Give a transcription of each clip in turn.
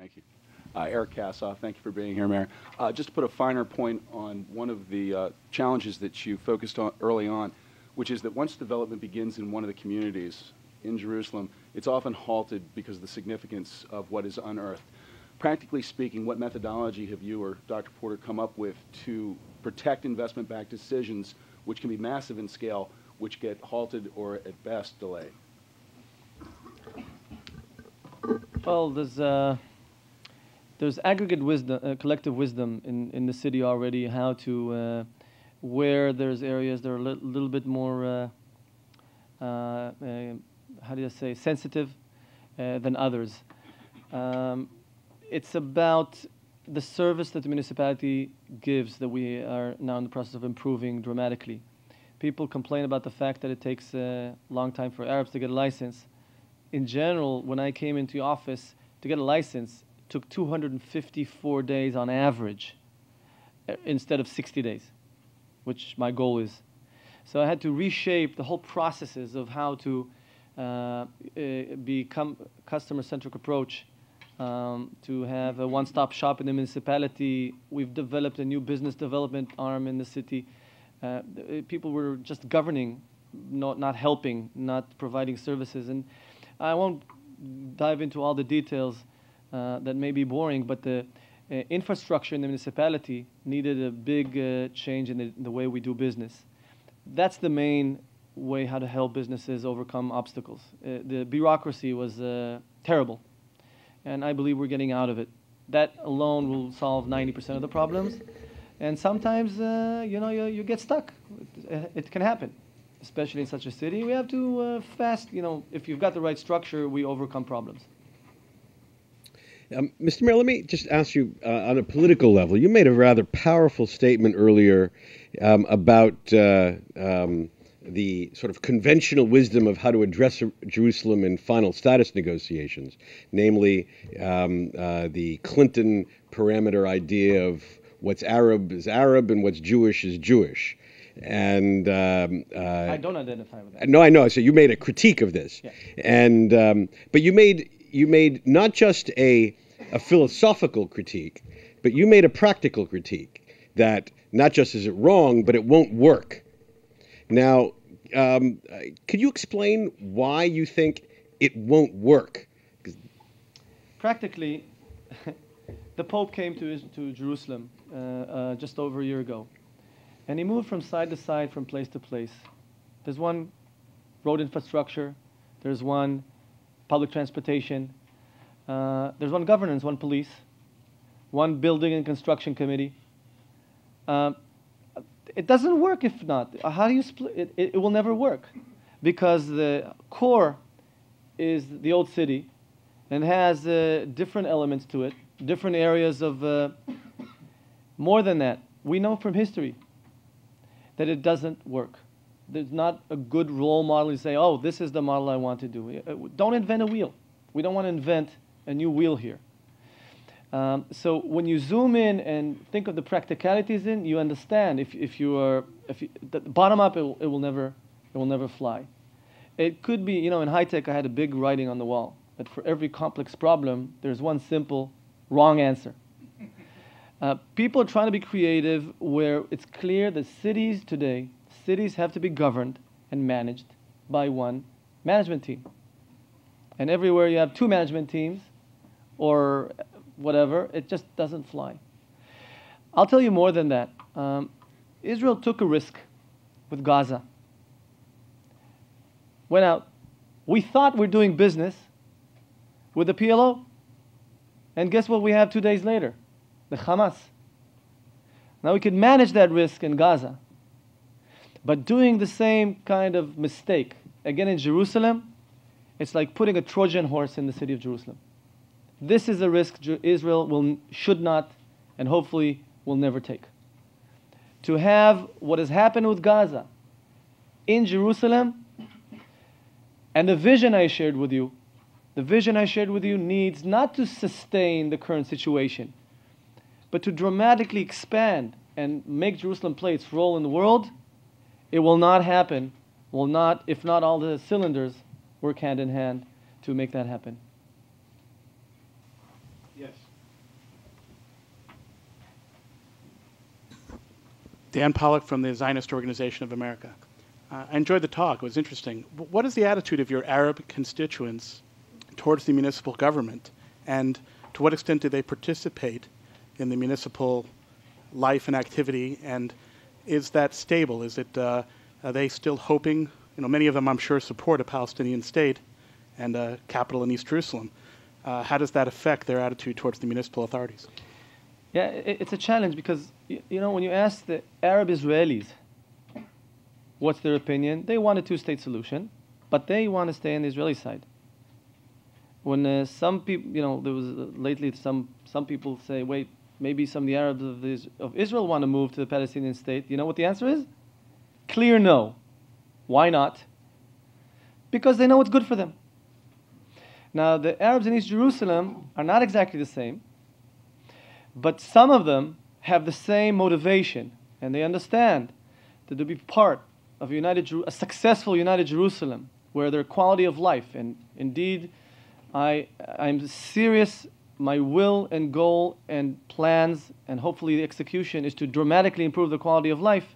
Thank you. Eric Kassoff, thank you for being here, Mayor. Just to put a finer point on one of the challenges that you focused on early on, which is that once development begins in one of the communities in Jerusalem, it's often halted because of the significance of what is unearthed. Practically speaking, what methodology have you or Dr. Porter come up with to protect investment-backed decisions, which can be massive in scale, which get halted or at best delayed? Well, there's aggregate wisdom, collective wisdom in the city already, how to, where there's areas that are a little bit more, how do you say, sensitive than others. It's about the service that the municipality gives that we are now in the process of improving dramatically. People complain about the fact that it takes a long time for Arabs to get a license. In general, when I came into office, to get a license took 254 days on average instead of 60 days, which my goal is. So I had to reshape the whole processes of how to become customer-centric approach, to have a one-stop shop in the municipality. We've developed a new business development arm in the city. People were just governing, not helping, not providing services. And I won't dive into all the details that may be boring, but the infrastructure in the municipality needed a big change in the way we do business. That's the main way how to help businesses overcome obstacles. The bureaucracy was terrible, and I believe we're getting out of it. That alone will solve 90% of the problems. And sometimes, you get stuck. It can happen, especially in such a city. We have to if you've got the right structure, we overcome problems. Mr. Mayor, let me just ask you on a political level. You made a rather powerful statement earlier about the sort of conventional wisdom of how to address Jerusalem in final status negotiations, namely the Clinton parameter idea of what's Arab is Arab and what's Jewish is Jewish. And I don't identify with that. No, I know. So you made a critique of this, yeah. And but you made not just a philosophical critique, but you made a practical critique that not just is it wrong, but it won't work. Now, could you explain why you think it won't work? Practically, the Pope came to Jerusalem just over a year ago, and he moved from side to side, from place to place. There's one road infrastructure, there's one public transportation, there's one governance, one police, one building and construction committee. It doesn't work if not. How do you split it? It will never work, because the core is the old city and has different elements to it, different areas of, more than that, we know from history that it doesn't work. There's not a good role model. You say, oh, this is the model I want to do. Don't invent a wheel. We don't want to invent a new wheel here. So when you zoom in and think of the practicalities you understand. The bottom up, it will never fly. It could be, in high tech, I had a big writing on the wall that for every complex problem, there's one simple wrong answer. People are trying to be creative where it's clear that cities today, cities have to be governed and managed by one management team. And everywhere you have two management teams or whatever, it just doesn't fly. I'll tell you more than that. Israel took a risk with Gaza. Went out. We thought we're doing business with the PLO. And guess what we have 2 days later? The Hamas. Now we could manage that risk in Gaza. But doing the same kind of mistake, again in Jerusalem, it's like putting a Trojan horse in the city of Jerusalem. This is a risk Israel should not and hopefully will never take. To have what has happened with Gaza in Jerusalem, and the vision I shared with you needs not to sustain the current situation, but to dramatically expand and make Jerusalem play its role in the world. It will not happen, if not all the cylinders work hand in hand to make that happen. Yes. Dan Pollock from the Zionist Organization of America. I enjoyed the talk. It was interesting. What is the attitude of your Arab constituents towards the municipal government, and to what extent do they participate in the municipal life and activity, and is that stable? Is it, are they still hoping, many of them I'm sure support a Palestinian state and a capital in East Jerusalem. How does that affect their attitude towards the municipal authorities? Yeah, it's a challenge because, when you ask the Arab Israelis what's their opinion, they want a two-state solution, but they want to stay on the Israeli side. When some people, there was lately some people say, wait, maybe some of the Arabs of Israel want to move to the Palestinian state. You know what the answer is? Clear no. Why not? Because they know it's good for them. Now, the Arabs in East Jerusalem are not exactly the same, but some of them have the same motivation, and they understand that to be part of a successful United Jerusalem, where their quality of life, and indeed, I'm serious, my will and goal and plans, and hopefully the execution, is to dramatically improve the quality of life.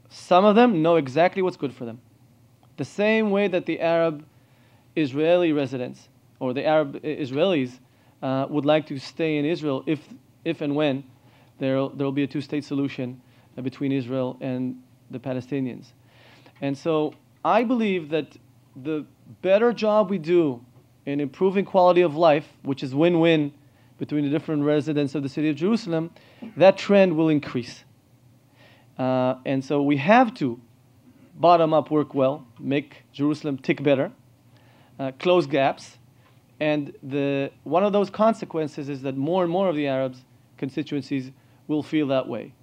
Some of them know exactly what's good for them. The same way that the Arab Israeli residents, or the Arab Israelis, would like to stay in Israel if and when there will be a two-state solution between Israel and the Palestinians. And so I believe that the better job we do in improving quality of life, which is win-win between the different residents of the city of Jerusalem, that trend will increase. And so we have to bottom-up work well, make Jerusalem tick better, close gaps, and one of those consequences is that more and more of the Arabs' constituencies will feel that way.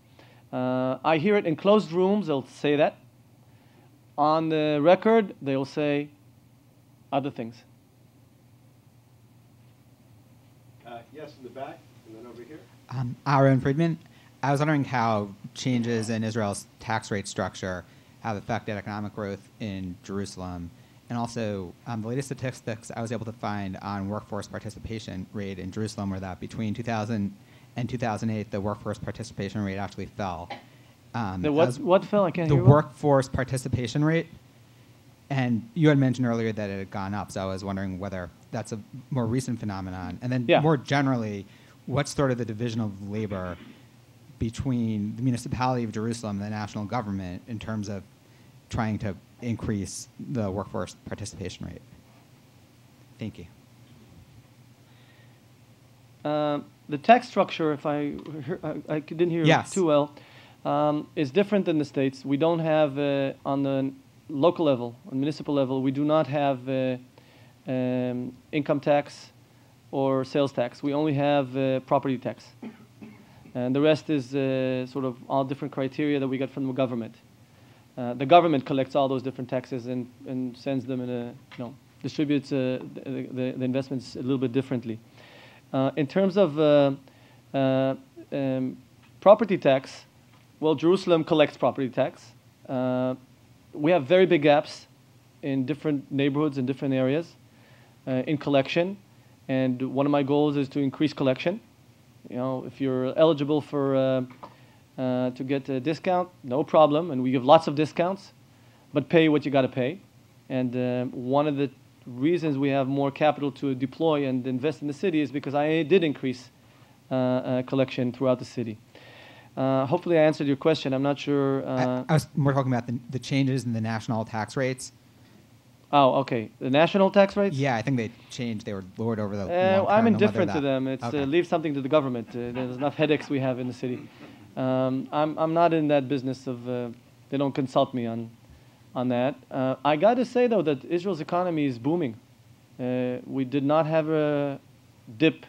I hear it in closed rooms, they'll say that. On the record, they'll say other things. Yes, in the back, and then over here. Aaron Friedman. I was wondering how changes in Israel's tax rate structure have affected economic growth in Jerusalem. And also, the latest statistics I was able to find on workforce participation rate in Jerusalem were that between 2000 and 2008, the workforce participation rate actually fell. What fell? I can't hear the workforce participation rate. And you had mentioned earlier that it had gone up, so I was wondering whether that's a more recent phenomenon. And then more generally, what's sort of the division of labor between the municipality of Jerusalem and the national government in terms of trying to increase the workforce participation rate? Thank you. The tax structure, if I didn't hear yes. too well, is different than the states. We don't have, on the local level, on municipal level, we do not have income tax or sales tax. We only have property tax. And the rest is sort of all different criteria that we get from the government. The government collects all those different taxes and sends them in distributes the investments a little bit differently. In terms of property tax, well, Jerusalem collects property tax. We have very big gaps in different neighborhoods and different areas in collection. And one of my goals is to increase collection. If you're eligible for to get a discount, no problem, and we give lots of discounts, but pay what you got to pay. And one of the reasons we have more capital to deploy and invest in the city is because I did increase collection throughout the city. Hopefully I answered your question. I'm not sure. I was more talking about the changes in the national tax rates. Oh, okay. The national tax rates? Yeah, I think they changed. They were lowered over the long term. I'm indifferent to them. It's okay. Leave something to the government. There's enough headaches we have in the city. I'm not in that business of they don't consult me on that. I got to say though that Israel's economy is booming. We did not have a dip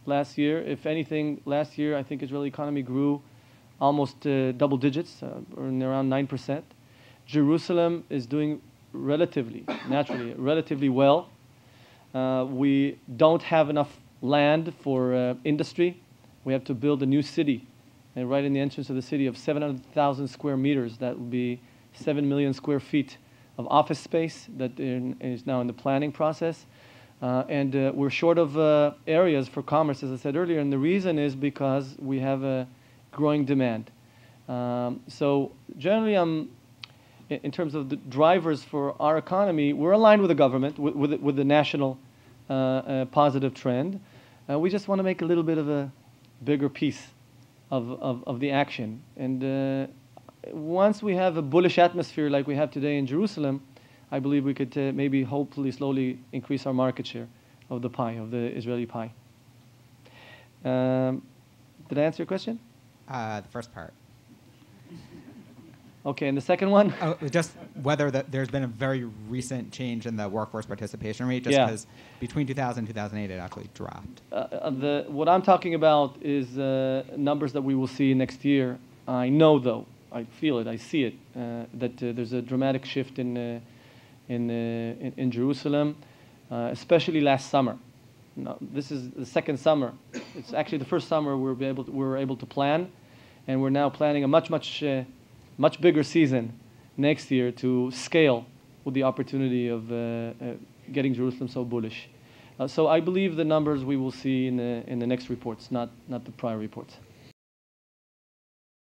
last year. If anything, last year I think Israeli economy grew almost double digits, or around 9%. Jerusalem is doing relatively well. We don't have enough land for industry. We have to build a new city, and right in the entrance of the city of 700,000 square meters. That will be 7 million square feet of office space that is now in the planning process. And we're short of areas for commerce, as I said earlier, and the reason is because we have a growing demand. So generally, in terms of the drivers for our economy, we're aligned with the government, with the national positive trend. We just want to make a little bit of a bigger piece of the action. And once we have a bullish atmosphere like we have today in Jerusalem, I believe we could maybe hopefully slowly increase our market share of the pie, of the Israeli pie. Did I answer your question? The first part. Okay, and the second one? Oh, just whether there's been a very recent change in the workforce participation rate, just Yeah. because between 2000 and 2008 it actually dropped. What I'm talking about is numbers that we will see next year. I know, though, I feel it, I see it, that there's a dramatic shift in Jerusalem, especially last summer. No, this is the second summer. It's actually the first summer we were able to plan, and we're now planning a much bigger season next year to scale with the opportunity of getting Jerusalem so bullish. So I believe the numbers we will see in the next reports, not the prior reports.